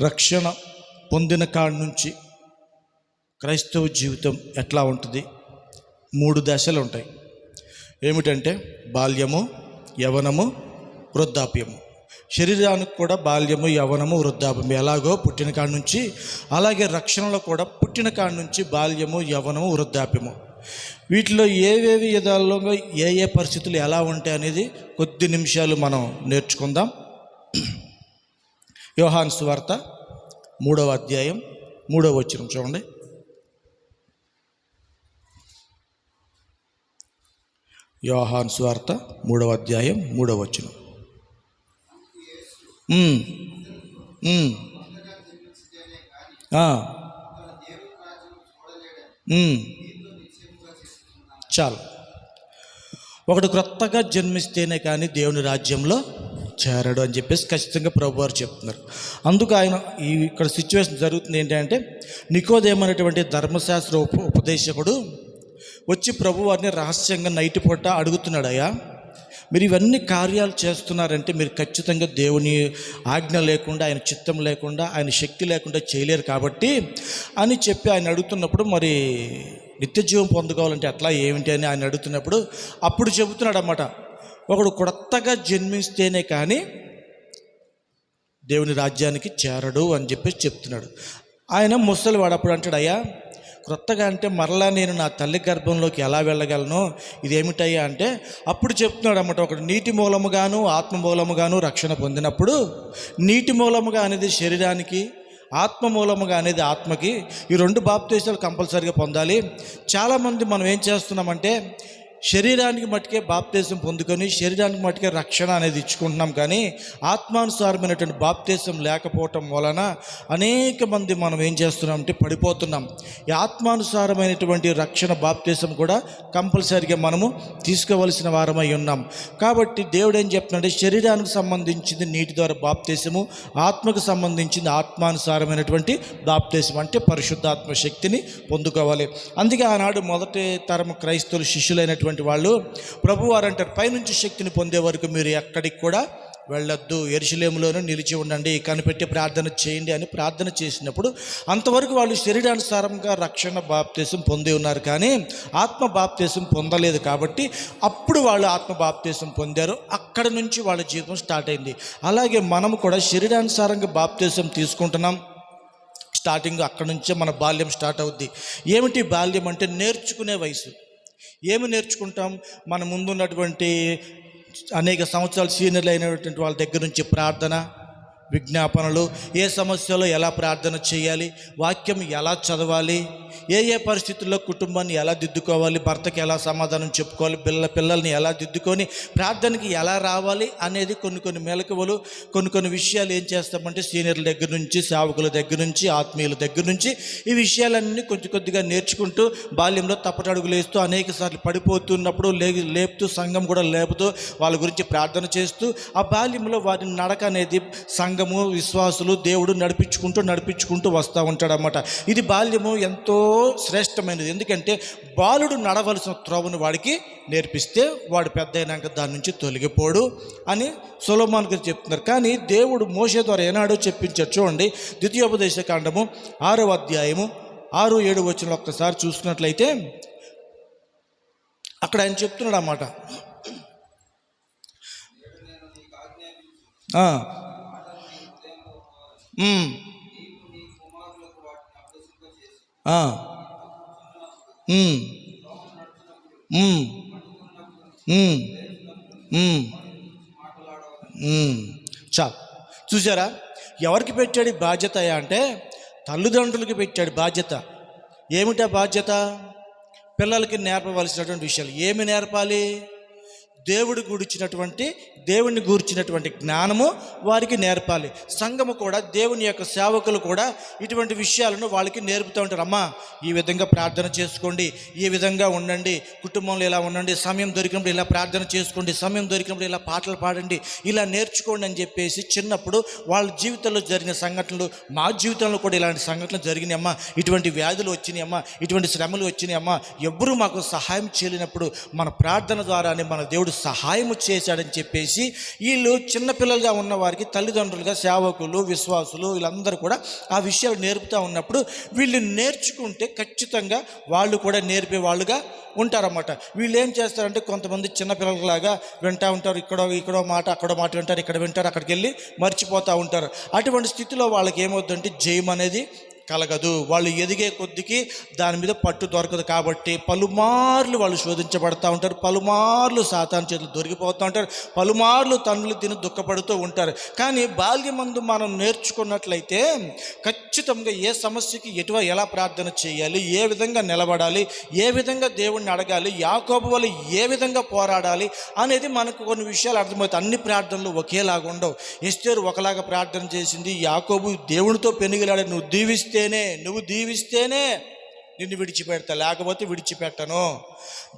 రక్షణ పొందిన కాడి నుంచి క్రైస్తవ జీవితం ఎట్లా ఉంటుంది? 3 దశలు ఉంటాయి. ఏమిటంటే బాల్యము, యవ్వనము, వృద్ధాప్యము. శరీరానికి కూడా బాల్యము, యవ్వనము, వృద్ధాప్యం ఎలాగో పుట్టిన కాడి నుంచి, అలాగే రక్షణలో కూడా పుట్టిన కాడి నుంచి బాల్యము, యవ్వనము, వృద్ధాప్యము. వీటిలో ఏవేవి విధాల్లో ఏ ఏ పరిస్థితులు ఎలా ఉంటాయి అనేది కొద్ది నిమిషాలు మనం నేర్చుకుందాం. యోహాను సువార్త 3వ అధ్యాయం 3వ వచనం చూడండి. యోహాను సువార్త 3వ అధ్యాయం 3వ వచనం. చాలు. ఒకడు క్రొత్తగా జన్మిస్తేనే కానీ దేవుని రాజ్యంలో చేరడు అని చెప్పేసి ఖచ్చితంగా ప్రభువారు చెప్తున్నారు. అందుకు ఆయన ఇక్కడ సిచ్యువేషన్ జరుగుతుంది ఏంటంటే, నికోదేమనేటువంటి ధర్మశాస్త్ర ఉపదేశకుడు వచ్చి ప్రభువారిని రహస్యంగా నైట్ పూట అడుగుతున్నాడు, అయ్యా మీరు ఇవన్నీ కార్యాలు చేస్తున్నారంటే మీరు ఖచ్చితంగా దేవుని ఆజ్ఞ లేకుండా, ఆయన చిత్తం లేకుండా, ఆయన శక్తి లేకుండా చేయలేరు కాబట్టి అని చెప్పి ఆయన అడుగుతున్నప్పుడు, మరి నిత్య జీవం పొందుకోవాలంటే ఎట్లా ఏమిటి అని ఆయన అడుగుతున్నప్పుడు అప్పుడు చెబుతున్నాడు అన్నమాట, ఒకడు కొత్తగా జన్మిస్తేనే కానీ దేవుని రాజ్యానికి చేరడు అని చెప్పేసి చెప్తున్నాడు. ఆయన ముసలివాడు. అప్పుడు అంటాడు, అయ్యా క్రొత్తగా అంటే మరలా నేను నా తల్లి గర్భంలోకి ఎలా వెళ్ళగలను, ఇదేమిటయ్యా అంటే అప్పుడు చెప్తున్నాడు అన్నమాట, ఒకటి నీటి మూలముగాను ఆత్మ మూలముగాను రక్షణ పొందినప్పుడు, నీటి మూలముగా అనేది శరీరానికి, ఆత్మ మూలముగా అనేది ఆత్మకి, ఈ 2 బాప్తీసాలు కంపల్సరీగా పొందాలి. చాలామంది మనం ఏం చేస్తున్నామంటే శరీరానికి మట్టుకే బాప్తీసం పొందుకొని శరీరానికి మట్టుకే రక్షణ అనేది ఇచ్చుకుంటున్నాం, కానీ ఆత్మానుసారమైనటువంటి బాప్తీసం లేకపోవటం వలన అనేక మంది మనం ఏం చేస్తున్నామంటే పడిపోతున్నాం. ఈ ఆత్మానుసారమైనటువంటి రక్షణ బాప్తీసం కూడా కంపల్సరీగా మనము తీసుకోవలసిన వారమై ఉన్నాం. కాబట్టి దేవుడు ఏం చెప్తున్నాడంటే, శరీరానికి సంబంధించింది నీటి ద్వారా బాప్తీసము, ఆత్మకు సంబంధించింది ఆత్మానుసారమైనటువంటి బాప్తీసం, అంటే పరిశుద్ధాత్మ శక్తిని పొందుకోవాలి. అందుకే ఆనాడు మొదటి తరం క్రైస్తవులు శిష్యులైనటువంటి వాళ్ళు ప్రభువారు అంటారు, పైనుంచి శక్తిని పొందే వరకు మీరు ఎక్కడికి కూడా వెళ్ళొద్దు, యెరూషలేములోనే నిలిచి ఉండండి, కనిపెట్టి ప్రార్థన చేయండి అని ప్రార్థన చేసినప్పుడు అంతవరకు వాళ్ళు శరీరానుసారంగా రక్షణ బాప్తీసం పొంది ఉన్నారు, కానీ ఆత్మ బాప్తీసం పొందలేదు. కాబట్టి అప్పుడు వాళ్ళు ఆత్మ బాప్తీసం పొందారు. అక్కడ నుంచి వాళ్ళ జీవితం స్టార్ట్ అయింది. అలాగే మనము కూడా శరీరానుసారంగా బాప్తీసం తీసుకుంటున్నాం. స్టార్టింగ్ అక్కడ నుంచే మన బాల్యం స్టార్ట్ అవుద్ది. ఏమిటి బాల్యం అంటే నేర్చుకునే వయసు. ఏమి నేర్చుకుంటాం? మన ముందున్నటువంటి అనేక సంవత్సరాలు సీనియర్లు అయినటువంటి వాళ్ళ దగ్గర నుంచి ప్రార్థన, విజ్ఞాపనలు, ఏ సమస్యలో ఎలా ప్రార్థన చేయాలి, వాక్యం ఎలా చదవాలి, ఏ ఏ పరిస్థితుల్లో కుటుంబాన్ని ఎలా దిద్దుకోవాలి, భర్తకి ఎలా సమాధానం చెప్పుకోవాలి, పిల్లల్ని ఎలా దిద్దుకొని ప్రార్థనకి ఎలా రావాలి అనేది కొన్ని మెలకువలు, కొన్ని విషయాలు ఏం చేస్తామంటే సీనియర్ల దగ్గర నుంచి, సేవకుల దగ్గర నుంచి, ఆత్మీయుల దగ్గర నుంచి ఈ విషయాలన్నీ కొద్దిగా నేర్చుకుంటూ బాల్యంలో తప్పటడుగులు వేస్తూ అనేక సార్లు పడిపోతున్నప్పుడు లేపుతూ, సంఘం కూడా లేపుతూ వాళ్ళ గురించి ప్రార్థన చేస్తూ ఆ బాల్యంలో వారి నడక అనేది సంఘము, విశ్వాసులు, దేవుడు నడిపించుకుంటూ వస్తూ ఉంటాడన్నమాట. ఇది బాల్యము ఎంతో శ్రేష్టమైనది. ఎందుకంటే బాలుడు నడవలసిన త్రోవను వాడికి నేర్పిస్తే వాడు పెద్ద అయినాక దాని నుంచి తొలగిపోడు అని సొలొమోను గారు చెప్తున్నారు. కానీ దేవుడు మోషే ద్వారా ఏనాడో చెప్పించారు. చూడండి, ద్వితీయోపదేశ కాండము 6వ అధ్యాయము 6-7 వచనాలు ఒక్కసారి చూసుకున్నట్లయితే అక్కడ ఆయన చెప్తున్నాడు అన్నమాట, చాలు. చూసారా, ఎవరికి పెట్టాడు బాధ్యత అంటే తల్లిదండ్రులకి పెట్టాడు బాధ్యత. ఏమిటా బాధ్యత? పిల్లలకి నేర్పవలసినటువంటి విషయాలు. ఏమి నేర్పాలి? దేవుడిని గూర్చినటువంటి జ్ఞానము వారికి నేర్పాలి. సంఘము కూడా, దేవుని యొక్క సేవకులు కూడా ఇటువంటి విషయాలను వాళ్ళకి నేర్పుతూ ఉంటారు. అమ్మా ఈ విధంగా ప్రార్థన చేసుకోండి, ఈ విధంగా ఉండండి, కుటుంబంలో ఇలా ఉండండి, సమయం దొరికినప్పుడు ఇలా ప్రార్థన చేసుకోండి, సమయం దొరికినప్పుడు ఇలా పాటలు పాడండి, ఇలా నేర్చుకోండి అని చెప్పేసి చిన్నప్పుడు వాళ్ళ జీవితంలో జరిగిన సంఘటనలు, మా జీవితంలో కూడా ఇలాంటి సంఘటనలు జరిగినాయి అమ్మా, ఇటువంటి వ్యాధులు వచ్చినాయి అమ్మా, ఇటువంటి శ్రమలు వచ్చినాయి అమ్మా, ఎవ్వరూ మాకు సహాయం చేయలేనప్పుడు మన ప్రార్థన ద్వారానే మన దేవుడు సహాయము చేశాడని చెప్పేసి వీళ్ళు చిన్నపిల్లలుగా ఉన్న వారికి తల్లిదండ్రులుగా సేవకులు విశ్వాసులు వీళ్ళందరూ కూడా ఆ విషయాలు నేర్పుతూ ఉన్నప్పుడు వీళ్ళు నేర్చుకుంటే ఖచ్చితంగా వాళ్ళు కూడా నేర్పే వాళ్ళుగా ఉంటారన్నమాట. వీళ్ళు ఏం చేస్తారంటే కొంతమంది చిన్నపిల్లలలాగా వింటూ ఉంటారు, ఇక్కడో మాట అక్కడో మాట వింటారు, ఇక్కడ వింటారు, అక్కడికి వెళ్ళి మర్చిపోతూ ఉంటారు. అటువంటి స్థితిలో వాళ్ళకి ఏమవుతుందంటే జయం అనేది కలగదు. వాళ్ళు ఎదిగే కొద్దికి దాని మీద పట్టు దొరకదు. కాబట్టి పలుమార్లు వాళ్ళు శోధించబడుతూ ఉంటారు, పలుమార్లు సాతాను చేతులు దొరికిపోతూ ఉంటారు, పలుమార్లు తండ్రులు తిని దుఃఖపడుతూ ఉంటారు. కానీ బాల్యమందు మనం నేర్చుకున్నట్లయితే ఖచ్చితంగా ఏ సమస్యకి ఎలా ప్రార్థన చేయాలి, ఏ విధంగా నిలబడాలి, ఏ విధంగా దేవుణ్ణి అడగాలి, యాకోబు వల్ల ఏ విధంగా పోరాడాలి అనేది మనకు కొన్ని విషయాలు అర్థమవుతాయి. అన్ని ప్రార్థనలు ఒకేలాగా ఉండవు. ఎస్తేరు ఒకలాగా ప్రార్థన చేసింది, యాకోబు దేవునితో పెనుగులాడే నువ్వు దీవిస్తేనే నిన్ను విడిచిపెడతా, లేకపోతే విడిచిపెట్టను.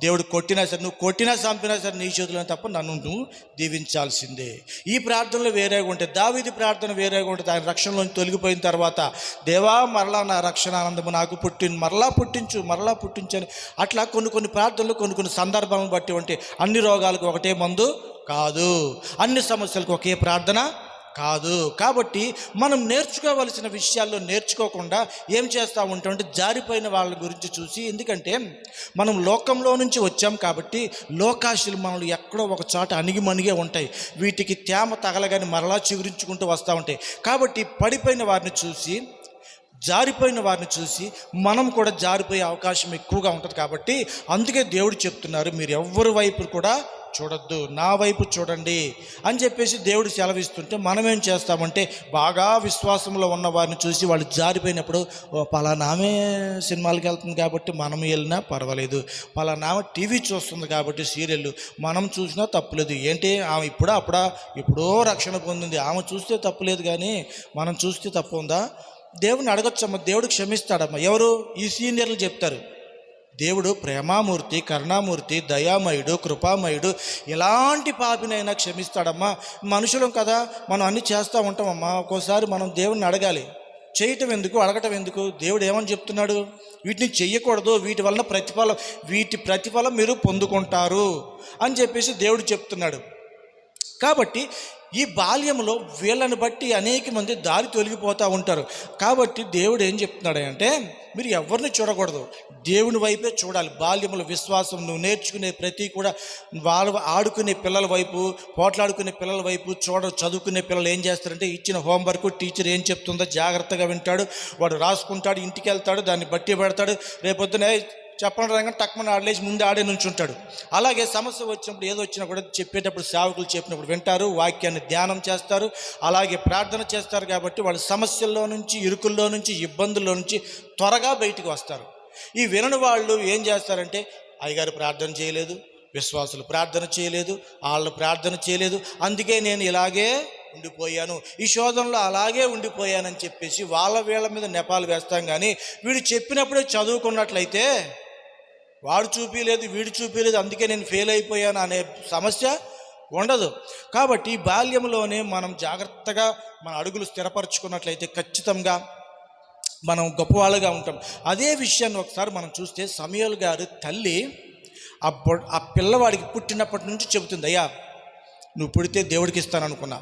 దేవుడు కొట్టినా సరే, నువ్వు కొట్టినా చంపినా సరే నీ చేతులను తప్ప నన్ను నువ్వు దీవించాల్సిందే. ఈ ప్రార్థనలు వేరేగా ఉంటాయి. దావీదు ప్రార్థన వేరేగా ఉంటుంది. ఆయన రక్షణలోంచి తొలగిపోయిన తర్వాత దేవా మరలా నా రక్షణ ఆనందము నాకు మరలా పుట్టించని అట్లా కొన్ని ప్రార్థనలు కొన్ని సందర్భాలను బట్టి ఉంటాయి. అన్ని రోగాలకు ఒకటే మందు కాదు, అన్ని సమస్యలకు ఒకే ప్రార్థన కాదు. కాబట్టి మనం నేర్చుకోవలసిన విషయాల్లో నేర్చుకోకుండా ఏం చేస్తూ ఉంటామంటే జారిపోయిన వాళ్ళ గురించి చూసి, ఎందుకంటే మనం లోకంలో నుంచి వచ్చాం కాబట్టి లోకాశలు మనల్ని ఎక్కడో ఒక చోట అణిగిమణిగే ఉంటాయి. వీటికి తేమ తగలగాని మరలా చిగురించుకుంటూ వస్తూ ఉంటాయి. కాబట్టి పడిపోయిన వారిని చూసి, జారిపోయిన వారిని చూసి మనం కూడా జారిపోయే అవకాశం ఎక్కువగా ఉంటుంది. కాబట్టి అందుకే దేవుడు చెప్తున్నారు, మీరు ఎవరి వైపు కూడా చూడొద్దు, నా వైపు చూడండి అని చెప్పేసి దేవుడు సెలవిస్తుంటే మనం ఏం చేస్తామంటే బాగా విశ్వాసంలో ఉన్న వారిని చూసి వాళ్ళు జారిపోయినప్పుడు పలానామే సినిమాలకు వెళ్తుంది కాబట్టి మనం వెళ్ళినా పర్వాలేదు, పలానామె టీవీ చూస్తుంది కాబట్టి సీరియల్ మనం చూసినా తప్పులేదు, ఏంటి ఆమె ఇప్పుడో రక్షణ పొందింది, ఆమె చూస్తే తప్పులేదు కానీ మనం చూస్తే తప్పు ఉందా? దేవుని అడగొచ్చమ్మా, దేవుడు క్షమిస్తాడమ్మా. ఎవరు? ఈ సీనియర్లు చెప్తారు. దేవుడు ప్రేమామూర్తి, కరుణామూర్తి, దయామయుడు, కృపామయుడు, ఎలాంటి పాపినైనా క్షమిస్తాడమ్మా. మనుషులం కదా, మనం అన్నీ చేస్తూ ఉంటామమ్మా. ఒక్కోసారి మనం దేవుడిని అడగాలి. చేయటం ఎందుకు, అడగటం ఎందుకు? దేవుడు ఏమని చెప్తున్నాడు? వీటిని చెయ్యకూడదు, వీటి ప్రతిఫలం మీరు పొందుకుంటారు అని చెప్పేసి దేవుడు చెప్తున్నాడు. కాబట్టి ఈ బాల్యంలో వీళ్ళని బట్టి అనేక మంది దారి తొలగిపోతూ ఉంటారు. కాబట్టి దేవుడు ఏం చెప్తున్నాడు అంటే మీరు ఎవరిని చూడకూడదు, దేవుని వైపే చూడాలి. బాల్యంలో విశ్వాసం నువ్వు నేర్చుకునే ప్రతి కూడా వాళ్ళు ఆడుకునే పిల్లల వైపు, పోట్లాడుకునే పిల్లల వైపు చదువుకునే పిల్లలు ఏం చేస్తారంటే ఇచ్చిన హోంవర్క్ టీచర్ ఏం చెప్తుందో జాగ్రత్తగా వింటాడు, వాడు రాసుకుంటాడు, ఇంటికి వెళ్తాడు, దాన్ని బట్టి పెడతాడు. రేపొద్దునే చెప్పండి రంగా టక్మని ఆడలేసి ముందు ఆడే నుంచి ఉంటాడు. అలాగే సమస్య వచ్చినప్పుడు ఏదో వచ్చినా కూడా చెప్పేటప్పుడు సేవకులు చెప్పినప్పుడు వింటారు, వాక్యాన్ని ధ్యానం చేస్తారు, అలాగే ప్రార్థన చేస్తారు. కాబట్టి వాళ్ళ సమస్యల్లో నుంచి, ఇరుకుల్లో నుంచి, ఇబ్బందుల్లో నుంచి త్వరగా బయటికి వస్తారు. ఈ వినని వాళ్ళు ఏం చేస్తారంటే అయ్యగారు ప్రార్థన చేయలేదు, విశ్వాసులు ప్రార్థన చేయలేదు, వాళ్ళు ప్రార్థన చేయలేదు, అందుకే నేను ఇలాగే ఉండిపోయాను, ఈ శోధనలో అలాగే ఉండిపోయానని చెప్పేసి వీళ్ళ మీద నెపాలు వేస్తాం. కానీ వీడు చెప్పినప్పుడే చదువుకున్నట్లయితే వాడు చూపించలేదు, వీడు చూపించలేదు, అందుకే నేను ఫెయిల్ అయిపోయాను అనే సమస్య ఉండదు. కాబట్టి బాల్యంలోనే మనం జాగ్రత్తగా మన అడుగులు స్థిరపరచుకున్నట్లయితే ఖచ్చితంగా మనం గొప్పవాళ్ళుగా ఉంటాం. అదే విషయాన్ని ఒకసారి మనం చూస్తే సమూయేలు గారు తల్లి ఆ పిల్లవాడికి పుట్టినప్పటి నుంచి చెబుతుంది, అయ్యా నువ్వు పుడితే దేవుడికి ఇస్తాననుకున్నా,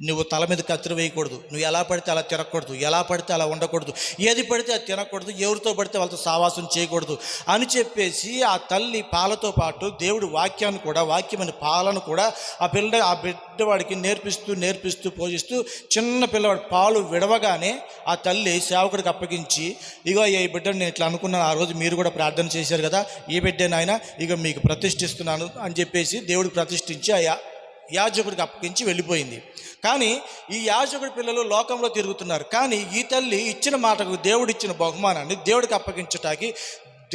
నువ్వు తల మీద కత్తిరి వేయకూడదు, నువ్వు ఎలా పడితే అలా తినకూడదు, ఎలా పడితే అలా ఉండకూడదు, ఏది పడితే అది తినకూడదు, ఎవరితో పడితే వాళ్ళతో సావాసం చేయకూడదు అని చెప్పేసి ఆ తల్లి పాలతో పాటు దేవుడు వాక్యమైన పాలను కూడా ఆ బిడ్డవాడికి నేర్పిస్తూ పోషిస్తూ చిన్న పిల్లవాడు పాలు విడవగానే ఆ తల్లి సేవకుడికి అప్పగించి, ఇగో ఈ బిడ్డను నేను ఇట్లా అనుకున్నాను, ఆ రోజు మీరు కూడా ప్రార్థన చేశారు కదా, ఈ బిడ్డ నాయన ఇక మీకు ప్రతిష్ఠిస్తున్నాను అని చెప్పేసి దేవుడికి ప్రతిష్ఠించి ఆ యాజకుడికి అప్పగించి వెళ్ళిపోయింది. కానీ ఈ యాజకుడి పిల్లలు లోకంలో తిరుగుతున్నారు. కానీ ఈ తల్లి ఇచ్చిన మాటకు, దేవుడిచ్చిన బహుమానాన్ని దేవుడికి అప్పగించటానికి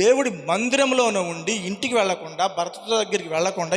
దేవుడి మందిరంలోనే ఉండి ఇంటికి వెళ్లకుండా, భర్త దగ్గరికి వెళ్లకుండా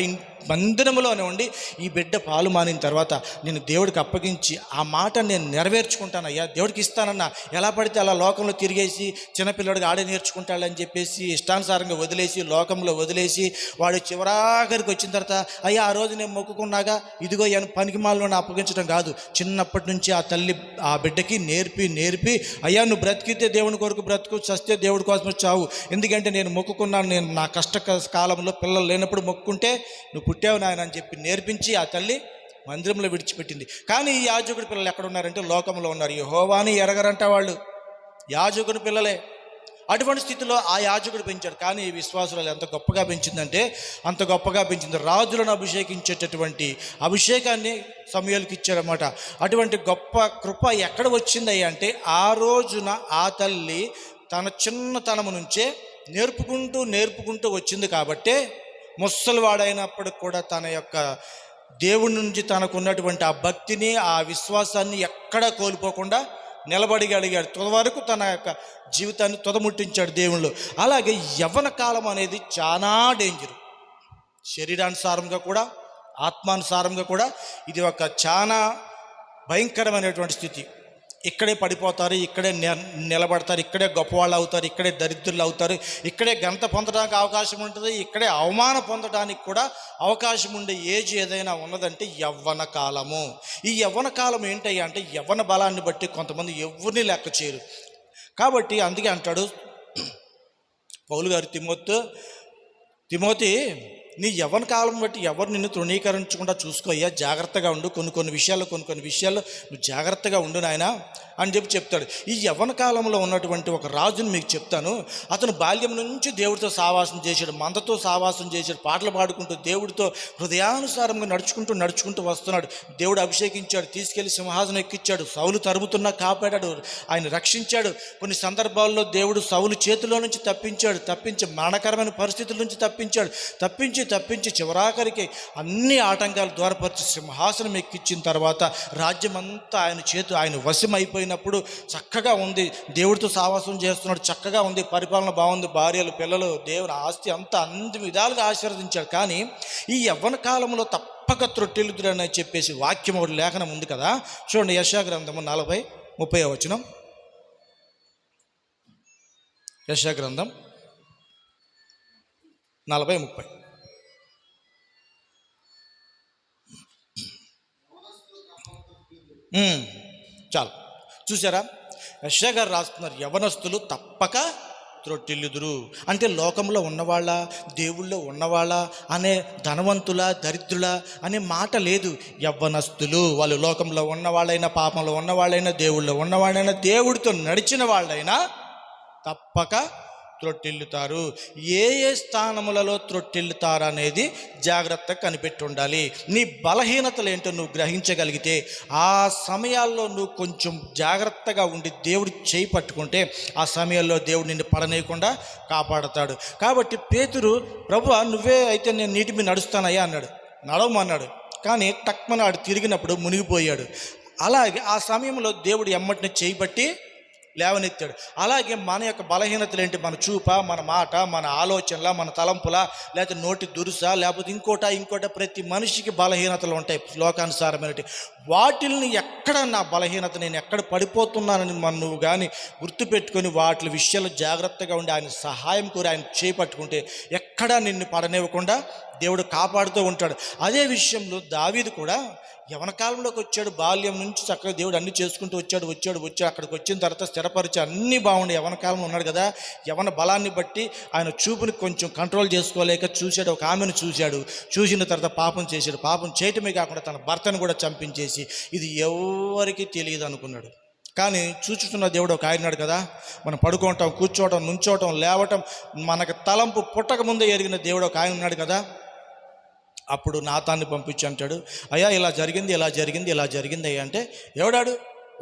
మందిరంలోనే ఉండి ఈ బిడ్డ పాలు మానిన తర్వాత నేను దేవుడికి అప్పగించి ఆ మాట నేను నెరవేర్చుకుంటానయ్యా, దేవుడికి ఇస్తానన్నా, ఎలా పడితే అలా లోకంలో తిరిగేసి చిన్నపిల్లడికి ఆడే నేర్చుకుంటాడని చెప్పేసి ఇష్టానుసారంగా వదిలేసి, లోకంలో వదిలేసి వాడు చివరాఖరికి వచ్చిన తర్వాత అయ్యా ఆ రోజు నేను మొక్కుకున్నాగా ఇదిగో పనికి మాలను అప్పగించడం కాదు, చిన్నప్పటి నుంచి ఆ తల్లి ఆ బిడ్డకి నేర్పి అయ్యా నువ్వు బ్రతికితే దేవుని కొరకు బ్రతుకు, చస్తే దేవుడి కోసం చావు, ఎందుకంటే నేను మొక్కుకున్నాను, నేను నా కష్ట కాలంలో పిల్లలు లేనప్పుడు మొక్కుంటే నువ్వు పుట్టావు నాయన అని చెప్పి నేర్పించి ఆ తల్లి మందిరంలో విడిచిపెట్టింది. కానీ ఈ యాజకుడి పిల్లలు ఎక్కడ ఉన్నారంటే లోకంలో ఉన్నారు. యెహోవాని ఎరగరంట వాళ్ళు, యాజకుడి పిల్లలే. అటువంటి స్థితిలో ఆ యాజకుడు పెంచాడు. కానీ ఈ విశ్వాసులు ఎంత గొప్పగా పెంచిందంటే అంత గొప్పగా పెంచింది. రాజులను అభిషేకించేటటువంటి అభిషేకాన్ని సమూయేలుకి ఇచ్చాడనమాట. అటువంటి గొప్ప కృప ఎక్కడ వచ్చిందయ్యా అంటే ఆ రోజున ఆ తల్లి తన చిన్నతనము నుంచే నేర్పుకుంటూ వచ్చింది. కాబట్టే ముసలివాడైనప్పటికి కూడా తన యొక్క దేవుడి నుంచి తనకున్నటువంటి ఆ భక్తిని, ఆ విశ్వాసాన్ని ఎక్కడా కోల్పోకుండా నిలబడగలిగాడు. తుదవరకు తన యొక్క జీవితాన్ని తుదముట్టించాడు దేవుళ్ళు. అలాగే యవ్వన కాలం అనేది చాలా డేంజర్. శరీరానుసారంగా కూడా ఆత్మానుసారంగా కూడా ఇది ఒక చాలా భయంకరమైనటువంటి స్థితి. ఇక్కడే పడిపోతారు, ఇక్కడే నిలబడతారు, ఇక్కడే గొప్పవాళ్ళు అవుతారు, ఇక్కడే దరిద్రులు అవుతారు, ఇక్కడే ఘనత పొందడానికి అవకాశం ఉంటుంది, ఇక్కడే అవమానం పొందడానికి కూడా అవకాశం ఉండే ఏజ్ ఏదైనా ఉన్నదంటే యవ్వన కాలము. ఈ యవ్వన కాలం ఏంటయ్యా అంటే యవ్వన బలాన్ని బట్టి కొంతమంది ఎవరిని లెక్క చేయరు. కాబట్టి అందుకే అంటాడు పౌలు గారు తిమోతి నీ యవ్వన కాలం బట్టి ఎవరు నిన్ను తృణీకరించకుండా చూసుకోయ్యా, జాగ్రత్తగా ఉండు, కొన్ని విషయాల్లో నువ్వు జాగ్రత్తగా ఉండు నాయనా అని చెప్తాడు. ఈ యవ్వన కాలంలో ఉన్నటువంటి ఒక రాజుని మీకు చెప్తాను. అతను బాల్యం నుంచి దేవుడితో సావాసం చేశాడు, మందతో సావాసం చేశాడు, పాటలు పాడుకుంటూ దేవుడితో హృదయానుసారంగా నడుచుకుంటూ వస్తున్నాడు. దేవుడు అభిషేకించాడు, తీసుకెళ్లి సింహాసనం ఎక్కించాడు, సౌలు తరుముతున్నా కాపాడాడు, ఆయన రక్షించాడు. కొన్ని సందర్భాల్లో దేవుడు సౌలు చేతిలో నుంచి తప్పించి మరణకరమైన పరిస్థితుల నుంచి తప్పించి చివరాఖరికి అన్ని ఆటంకాలు దూరపరిచి సింహాసనం ఎక్కించిన తర్వాత రాజ్యమంతా ఆయన వశం అయిపోయినప్పుడు చక్కగా ఉంది, దేవుడితో సావాసం చేస్తున్నాడు, చక్కగా ఉంది, పరిపాలన బాగుంది, భార్యలు పిల్లలు దేవుని ఆస్తి అంతా అన్ని విధాలుగా ఆశీర్వదించాడు. కానీ ఈ యవ్వన కాలంలో తప్పక త్రొట్టెలుదురు అని చెప్పేసి వాక్యం ఒకటి లేఖనం ఉంది కదా, చూడండి. యెషయా గ్రంథము 40:30 వచనం. యెషయా గ్రంథం 40:30. చాలు, చూసారా? యెషయా గారు రాస్తున్నారు, యవనస్తులు తప్పక త్రొట్టిల్లుదురు. అంటే లోకంలో ఉన్నవాళ్ళ, దేవుళ్ళో ఉన్నవాళ్ళ అనే ధనవంతుల దరిద్రుల అనే మాట లేదు. యవ్వనస్తులు, వాళ్ళు లోకంలో ఉన్నవాళ్ళైనా, పాపంలో ఉన్నవాళ్ళైనా, దేవుళ్ళో ఉన్నవాళ్ళైనా, దేవుడితో నడిచిన వాళ్ళైనా తప్పక త్రొట్టిల్లుతారు. ఏ స్థానములలో త్రొట్టిల్లుతారు అనేది జాగ్రత్తగా కనిపెట్టి ఉండాలి. నీ బలహీనతలు ఏంటో నువ్వు గ్రహించగలిగితే ఆ సమయాల్లో నువ్వు కొంచెం జాగ్రత్తగా ఉండి దేవుడి చేయి పట్టుకుంటే ఆ సమయాల్లో దేవుడు నిన్ను పడనేయకుండా కాపాడుతాడు. కాబట్టి పేతురు, ప్రభువా నువ్వే అయితే నేను నీటి మీద నడుస్తానయ్యా అన్నాడు, నడవమన్నాడు. కానీ టక్మన ఆడు తిరిగినప్పుడు మునిగిపోయాడు. అలాగే ఆ సమయంలో దేవుడు ఎమ్మటిని చేయి పట్టి లేవనెత్తాడు. అలాగే మన యొక్క బలహీనతలు ఏంటి? మన చూప, మన మాట, మన ఆలోచనల, మన తలంపుల, లేకపోతే నోటి దురుస, లేకపోతే ఇంకోట ప్రతి మనిషికి బలహీనతలు ఉంటాయి లోకానుసారమైనవి. వాటిల్ని ఎక్కడ నా బలహీనత, నేను ఎక్కడ పడిపోతున్నానని నువ్వు కానీ గుర్తుపెట్టుకొని వాటి విషయాలు జాగ్రత్తగా ఉండి ఆయన సహాయం కోరి ఆయన చేపట్టుకుంటే ఎక్కడా నిన్ను పడనివ్వకుండా దేవుడు కాపాడుతూ ఉంటాడు. అదే విషయంలో దావీదు కూడా యవన కాలంలోకి వచ్చాడు. బాల్యం నుంచి చక్కగా దేవుడు అన్ని చేసుకుంటూ వచ్చాడు. అక్కడికి వచ్చిన తర్వాత స్థిరపరిచి అన్నీ బాగుండే యవన కాలంలో ఉన్నాడు కదా. యవన బలాన్ని బట్టి ఆయన చూపుని కొంచెం కంట్రోల్ చేసుకోలేక చూశాడు, ఒక ఆమెను చూసిన తర్వాత పాపం చేశాడు. పాపం చేయటమే కాకుండా తన భర్తను కూడా చంపించేసి ఇది ఎవరికి తెలియదు అనుకున్నాడు. కానీ చూచుతున్న దేవుడు ఒక ఆయన ఉన్నాడు కదా. మనం పడుకోవటం, కూర్చోవటం, నుంచోవటం, లేవటం మనకు తలంపు పుట్టక ముందే ఎరిగిన దేవుడు ఒక ఆయన ఉన్నాడు కదా. అప్పుడు నాతాన్ని పంపించి అంటాడు, అయ్యా ఇలా జరిగింది అయ్యా అంటే, ఎవడాడు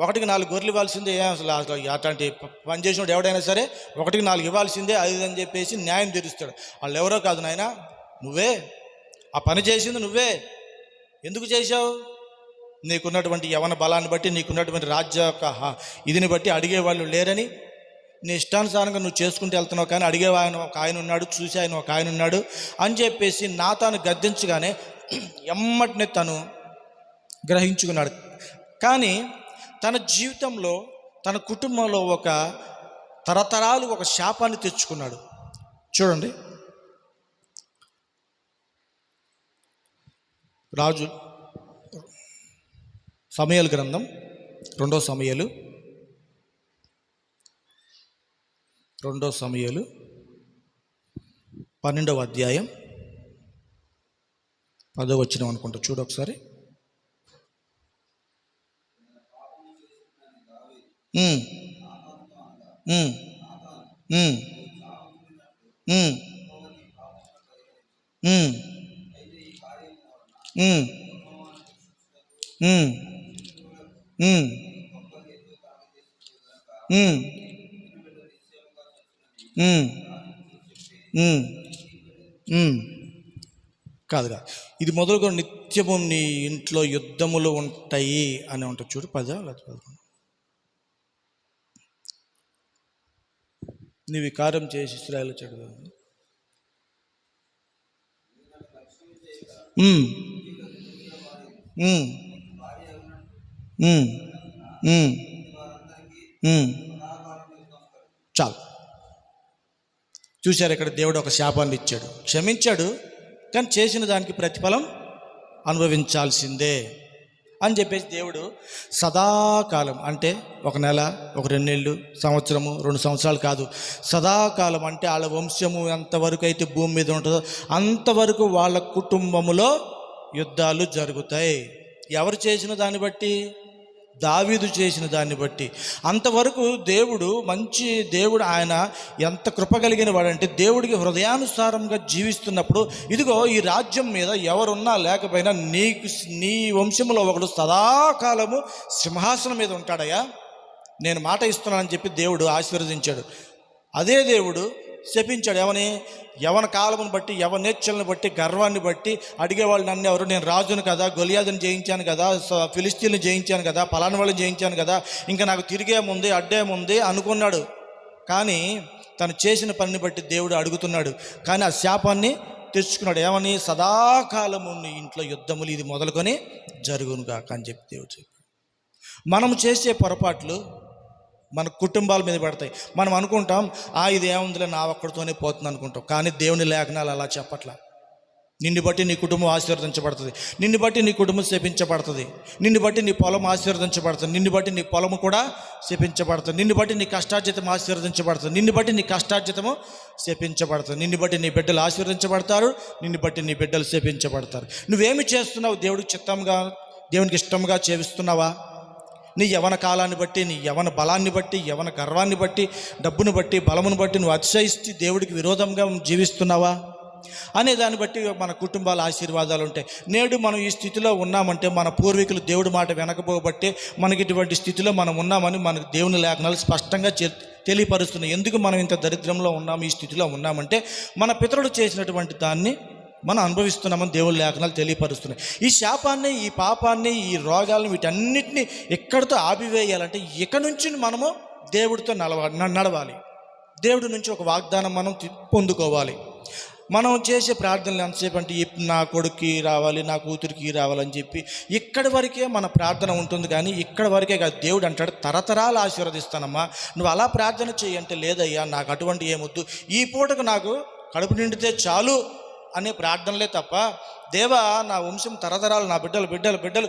1కి 4 గొర్రెలు ఇవ్వాల్సిందే, అసలు అట్లాంటి పని చేసినోడు ఎవడైనా సరే 1కి 4 ఇవ్వాల్సిందే అది అని చెప్పేసి న్యాయం తీరుస్తాడు. వాళ్ళు ఎవరో కాదు నాయన, నువ్వే ఆ పని చేసింది, నువ్వే. ఎందుకు చేశావు? నీకున్నటువంటి యవన బలాన్ని బట్టి, నీకున్నటువంటి రాజ్య ఇదిని బట్టి అడిగేవాళ్ళు లేరని నీ ఇష్టానుసారంగా నువ్వు చేసుకుంటూ వెళ్తున్నావు. కానీ అడిగే ఒక ఆయన ఉన్నాడు, చూసి ఆయన ఒక ఆయన ఉన్నాడు అని చెప్పేసి నాతాను గద్దించగానే ఎమ్మటినే తను గ్రహించుకున్నాడు. కానీ తన జీవితంలో, తన కుటుంబంలో ఒక తరతరాలు ఒక శాపాన్ని తెచ్చుకున్నాడు. చూడండి, రాజు సమూయేలు గ్రంథం 2 సమూయేలు 12వ అధ్యాయం 10వ వచనం అనుకుంటా, చూడు ఒకసారి. ఉమ్, ఉమ్, ఉమ్, ఉమ్, ఉమ్, ఉమ్, ఉమ్, ఉమ్, ఉమ్, ఉమ్, ఉమ్, ఉమ్. కాదు కాదు, ఇది మొదలుకొని నిత్యము నీ ఇంట్లో యుద్ధములు ఉంటాయి అని ఉంటుంది చూడు. 10 లేదా 11. నీవు ఈ కార్యం చేసి ఇశ్రాయేలు చెడు. ఉమ్, ఉమ్, ఉమ్, ఉమ్, ఉమ్. చాలు. చూశారు, ఇక్కడ దేవుడు ఒక శాపాన్ని ఇచ్చాడు, క్షమించాడు, కానీ చేసిన దానికి ప్రతిఫలం అనుభవించాల్సిందే అని చెప్పేసి దేవుడు సదాకాలం, అంటే 1 నెల, 2 నెలలు, సంవత్సరము, 2 సంవత్సరాలు కాదు, సదాకాలం అంటే వాళ్ళ వంశము ఎంతవరకు అయితే భూమి మీద ఉంటుందో అంతవరకు వాళ్ళ కుటుంబములో యుద్ధాలు జరుగుతాయి. ఎవరు చేసిన దాన్ని బట్టి? దావీదు చేసిన దాన్ని బట్టి. అంతవరకు దేవుడు మంచి దేవుడు. ఆయన ఎంత కృప కలిగిన వాడంటే, దేవుడికి హృదయానుసారంగా జీవిస్తున్నప్పుడు, ఇదిగో ఈ రాజ్యం మీద ఎవరున్నా లేకపోయినా నీ వంశంలో ఒకడు సదాకాలము సింహాసనం మీద ఉంటాడయ్యా, నేను మాట ఇస్తున్నానని చెప్పి దేవుడు ఆశీర్వదించాడు. అదే దేవుడు శపించాడు. ఏమని? యవన కాలమును బట్టి, యవనేచ్ఛలను బట్టి, గర్వాన్ని బట్టి అడిగేవాళ్ళు నన్ను ఎవరు, నేను రాజును కదా, గొలియాదుని జయించాను కదా, ఫిలిస్తీన్లు జయించాను కదా, పలానా వాళ్ళని జయించాను కదా, ఇంకా నాకు తిరిగేముంది, అడ్డేముంది అనుకున్నాడు. కానీ తను చేసిన పనిని బట్టి దేవుడు అడుగుతున్నాడు. కానీ ఆ శాపాన్ని తెచ్చుకున్నాడు. ఏమని? సదాకాలము నీ ఇంట్లో యుద్ధములు ఇది మొదలుకొని జరుగునుగా అని చెప్పి దేవుడు చెప్పాడు. మనము చేసే పొరపాట్లు మన కుటుంబాల మీద పడతాయి. మనం అనుకుంటాం, ఇది ఏముందిలే, నా ఒక్కడితోనే పోతుంది అనుకుంటాం. కానీ దేవుని లేఖనాలు అలా చెప్పట్లా. నిన్ను బట్టి నీ కుటుంబం ఆశీర్వదించబడుతుంది, నిన్ను బట్టి నీ కుటుంబం శపించబడుతుంది, నిన్ను బట్టి నీ పొలం ఆశీర్వదించబడుతుంది, నిన్ను బట్టి నీ పొలము కూడా శపించబడుతుంది, నిన్ను బట్టి నీ కష్టార్జితం ఆశీర్వదించబడుతుంది, నిన్ను బట్టి నీ కష్టార్జితము శపించబడుతుంది, నిన్ను బట్టి నీ బిడ్డలు ఆశీర్వదించబడతారు, నిన్ను బట్టి నీ బిడ్డలు శపించబడతారు. నువ్వేమి చేస్తున్నావు? దేవుడికి చిత్తంగా, దేవునికి ఇష్టంగా చేస్తున్నావా? నీ యవన కాలాన్ని బట్టి, నీ యవన బలాన్ని బట్టి, యవన గర్వాన్ని బట్టి, డబ్బును బట్టి, బలమును బట్టి నువ్వు అతిశయిస్తూ దేవుడికి విరోధంగా జీవిస్తున్నావా అనే దాన్ని బట్టి మన కుటుంబాల ఆశీర్వాదాలు ఉంటాయి. నేడు మనం ఈ స్థితిలో ఉన్నామంటే మన పూర్వీకులు దేవుడి మాట వెనకపోబట్టే మనకి ఇటువంటి స్థితిలో మనం ఉన్నామని మనకు దేవుని లేఖనాలు స్పష్టంగా తెలియపరుస్తున్నాయి. ఎందుకు మనం ఇంత దరిద్రంలో ఉన్నాము, ఈ స్థితిలో ఉన్నామంటే మన పితరులు చేసినటువంటి దాన్ని మనం అనుభవిస్తున్నామని దేవుని లేఖనాలు తెలియపరుస్తున్నాయి. ఈ శాపాన్ని, ఈ పాపాన్ని, ఈ రోగాలను, వీటన్నిటిని ఎక్కడితో ఆపివేయాలంటే ఇక నుంచి మనము దేవుడితో నడవాలి. దేవుడి నుంచి ఒక వాగ్దానం మనం పొందుకోవాలి. మనం చేసే ప్రార్థనలు ఎంతసేపు అంటే, నా కొడుక్కి రావాలి, నా కూతురికి రావాలని చెప్పి ఇక్కడి వరకే మన ప్రార్థన ఉంటుంది. కానీ ఇక్కడి వరకే కాదు. దేవుడు అంటాడు, తరతరాలు ఆశీర్వదిస్తానమ్మా, నువ్వు అలా ప్రార్థన చేయంటే, లేదయ్యా నాకు అటువంటి ఏమొద్దు, ఈ పూటకు నాకు కడుపు నిండితే చాలు అనే ప్రార్థనలే తప్ప, దేవా నా వంశం తరతరాలు, నా బిడ్డలు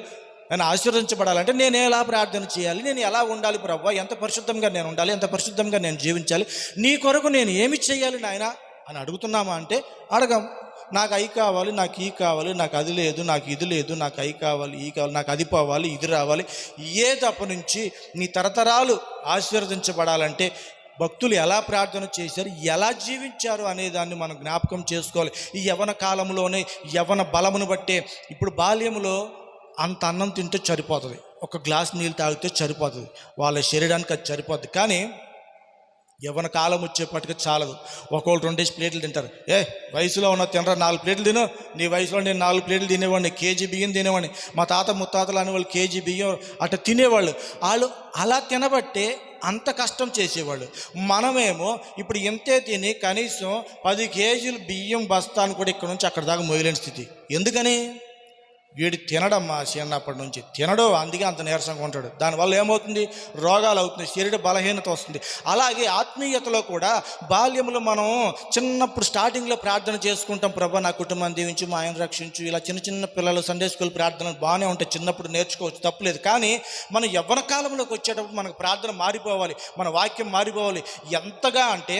నేను ఆశీర్వదించబడాలంటే నేను ఎలా ప్రార్థన చేయాలి, నేను ఎలా ఉండాలి ప్రభువా, ఎంత పరిశుద్ధంగా నేను ఉండాలి, ఎంత పరిశుద్ధంగా నేను జీవించాలి, నీ కొరకు నేను ఏమి చేయాలి నాయనా అని అడుగుతున్నామా అంటే అడగం. నాకు అయి కావాలి, నాకు ఈ కావాలి, నాకు అది లేదు, నాకు ఇది లేదు, నాకు అయి కావాలి, ఈ కావాలి, నాకు అది పోవాలి, ఇది రావాలి, ఏ తప్ప నుంచి నీ తరతరాలు ఆశీర్వదించబడాలంటే భక్తులు ఎలా ప్రార్థన చేశారు, ఎలా జీవించారు అనే దాన్ని మనం జ్ఞాపకం చేసుకోవాలి. ఈ యవన కాలంలోనే యవన బలమును బట్టే, ఇప్పుడు బాల్యములో అంత అన్నం తింటే సరిపోతుంది, ఒక గ్లాస్ నీళ్ళు తాగితే సరిపోతుంది, వాళ్ళ శరీరానికి అది సరిపోతుంది. కానీ యవన కాలం వచ్చేపటికి చాలదు. ఒకళ్ళు 2 ప్లేట్లు తింటారు. వయసులో ఉన్న తినరా, 4 ప్లేట్లు తిను. నీ వయసులో నేను 4 ప్లేట్లు తినేవాడిని, కేజీ బియ్యం తినేవాడిని. మా తాత ముత్తాతలు అనేవాళ్ళు కేజీ బియ్యం అట్లా తినేవాళ్ళు. వాళ్ళు అలా తినబట్టే అంత కష్టం చేసేవాళ్ళు. మనమేమో ఇప్పుడు ఇంతే తిని కనీసం 10 కేజీలు బియ్యం బస్తాను కూడా ఇక్కడ నుంచి అక్కడ దాకా మోయలేని స్థితి. ఎందుకని? వీడు తినడమ్మా, చిన్నప్పటి నుంచి తినడు, అందుకే అంత నీరసంగా ఉంటాడు. దానివల్ల ఏమవుతుంది? రోగాలు అవుతుంది, శరీర బలహీనత వస్తుంది. అలాగే ఆత్మీయతలో కూడా బాల్యంలో మనం చిన్నప్పుడు స్టార్టింగ్లో ప్రార్థన చేసుకుంటాం, ప్రభా నా కుటుంబాన్ని దీవించు, మా ఆయన రక్షించు, ఇలా చిన్న పిల్లలు సండే స్కూల్ ప్రార్థనలు బాగానే ఉంటాయి, చిన్నప్పుడు నేర్చుకోవచ్చు, తప్పులేదు. కానీ మనం యవ్వన కాలంలోకి వచ్చేటప్పుడు మనకు ప్రార్థన మారిపోవాలి, మన వాక్యం మారిపోవాలి. ఎంతగా అంటే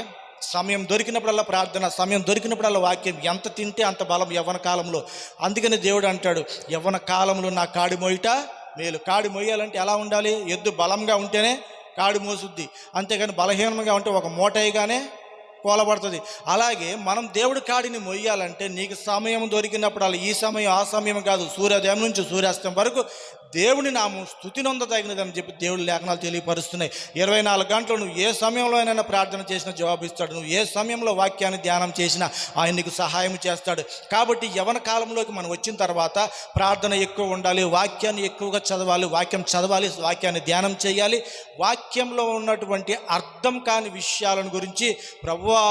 సమయం దొరికినప్పుడల్లా ప్రార్థన, సమయం దొరికినప్పుడల్లా వాక్యం. ఎంత తింటే అంత బలం యవ్వన కాలంలో. అందుకని దేవుడు అంటాడు, యవ్వన కాలంలో నా కాడి మోయిట మేలు. కాడి మోయాలంటే ఎలా ఉండాలి? ఎద్దు బలంగా ఉంటేనే కాడి మోసుద్ది, అంతేగాని బలహీనంగా ఉంటే ఒక మూటయిగానే కోలబడుతుంది. అలాగే మనం దేవుడి కాడిని మొయ్యాలంటే నీకు సమయం దొరికినప్పుడు అలా ఈ సమయం ఆ సమయం కాదు, సూర్యోదయం నుంచి సూర్యాస్తం వరకు దేవుని నామం స్తుతి నొందదగినదని చెప్పి దేవుడి లేఖనాలు తెలియపరుస్తున్నాయి. 24 గంటలు నువ్వు ఏ సమయంలో అయినా ప్రార్థన చేసినా జవాబు ఇస్తాడు. నువ్వు ఏ సమయంలో వాక్యాన్ని ధ్యానం చేసినా ఆయన నీకు సహాయం చేస్తాడు. కాబట్టి యవ్వన కాలంలోకి మనం వచ్చిన తర్వాత ప్రార్థన ఎక్కువ ఉండాలి, వాక్యాన్ని ఎక్కువగా చదవాలి, వాక్యం చదవాలి, వాక్యాన్ని ధ్యానం చేయాలి. వాక్యంలో ఉన్నటువంటి అర్థం కాని విషయాలను గురించి, ప్రభువా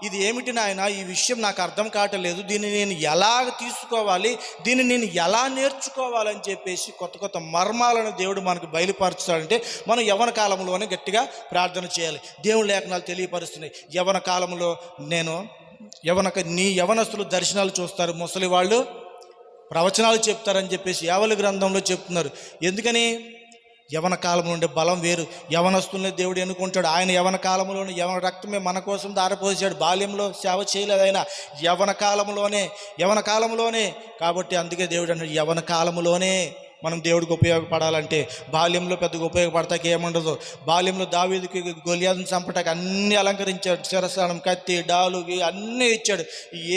ఇది ఏమిటి నాయన, ఈ విషయం నాకు అర్థం కావట్లేదు, దీన్ని నేను ఎలా తీసుకోవాలి, దీన్ని నేను ఎలా నేర్చుకోవాలని చెప్పేసి కొత్త మర్మాలను దేవుడు మనకు బయలుపరుస్తాడంటే మనం యవ్వన కాలంలోనే గట్టిగా ప్రార్థన చేయాలి. దేవుని లేఖనాలు తెలియపరుస్తున్నాయి. యవ్వన కాలంలో నీ యవనస్తులు దర్శనాలు చూస్తారు, ముసలి వాళ్ళు ప్రవచనాలు చెప్తారని చెప్పేసి యావల గ్రంథంలో చెప్తున్నారు. ఎందుకని? యవన కాలంలో ఉండే బలం వేరు. యవనస్తుల్ని దేవుడు ఎన్నుకుంటాడు. ఆయన యవన కాలంలోనే యవన రక్తమే మన కోసం దారపోసాడు. బాల్యంలో సేవ చేయలేదు ఆయన, యవన కాలంలోనే. కాబట్టి అందుకే దేవుడు అన్నాడు యవన కాలంలోనే మనం దేవుడికి ఉపయోగపడాలంటే. బాల్యంలో పెద్దగా ఉపయోగపడతాకి ఏముండదు. బాల్యంలో దావీదుకి గొలియాదుని చంపటానికి అన్నీ అలంకరించాడు, శిరస్నానం, కత్తి, డాలు అన్నీ ఇచ్చాడు.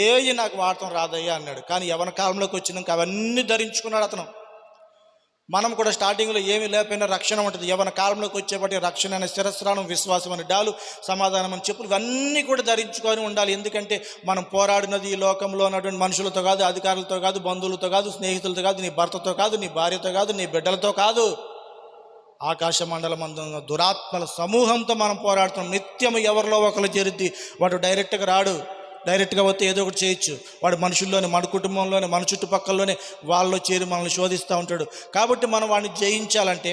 ఏవి నాకు వాడటం రాదయ్యా అన్నాడు. కానీ యవన కాలంలోకి వచ్చినాక అవన్నీ ధరించుకున్నాడు అతను. మనం కూడా స్టార్టింగ్లో ఏమీ లేకపోయినా రక్షణ ఉంటుంది. యవ్వన కాలంలోకి వచ్చేపటి రక్షణ అనే శిరస్నానం, విశ్వాసం అని డాలు, సమాధానం అని చెప్పులు ఇవన్నీ కూడా ధరించుకొని ఉండాలి. ఎందుకంటే మనం పోరాడినది ఈ లోకంలో ఉన్నటువంటి మనుషులతో కాదు, అధికారులతో కాదు, బంధువులతో కాదు, స్నేహితులతో కాదు, నీ భర్తతో కాదు, నీ భార్యతో కాదు, నీ బిడ్డలతో కాదు, ఆకాశ మండలం అందున్న దురాత్మల సమూహంతో మనం పోరాడుతున్నాం. నిత్యం ఎవరిలో ఒకరు చేరుద్ది. వాడు డైరెక్ట్గా రాడు, డైరెక్ట్గా వస్తే ఏదో ఒకటి చేయొచ్చు. వాడు మనుషుల్లోనే, మన కుటుంబంలోనే, మన చుట్టుపక్కలలోనే వాళ్ళలో చేరి మనల్ని శోధిస్తూ ఉంటాడు. కాబట్టి మనం వాడిని జయించాలంటే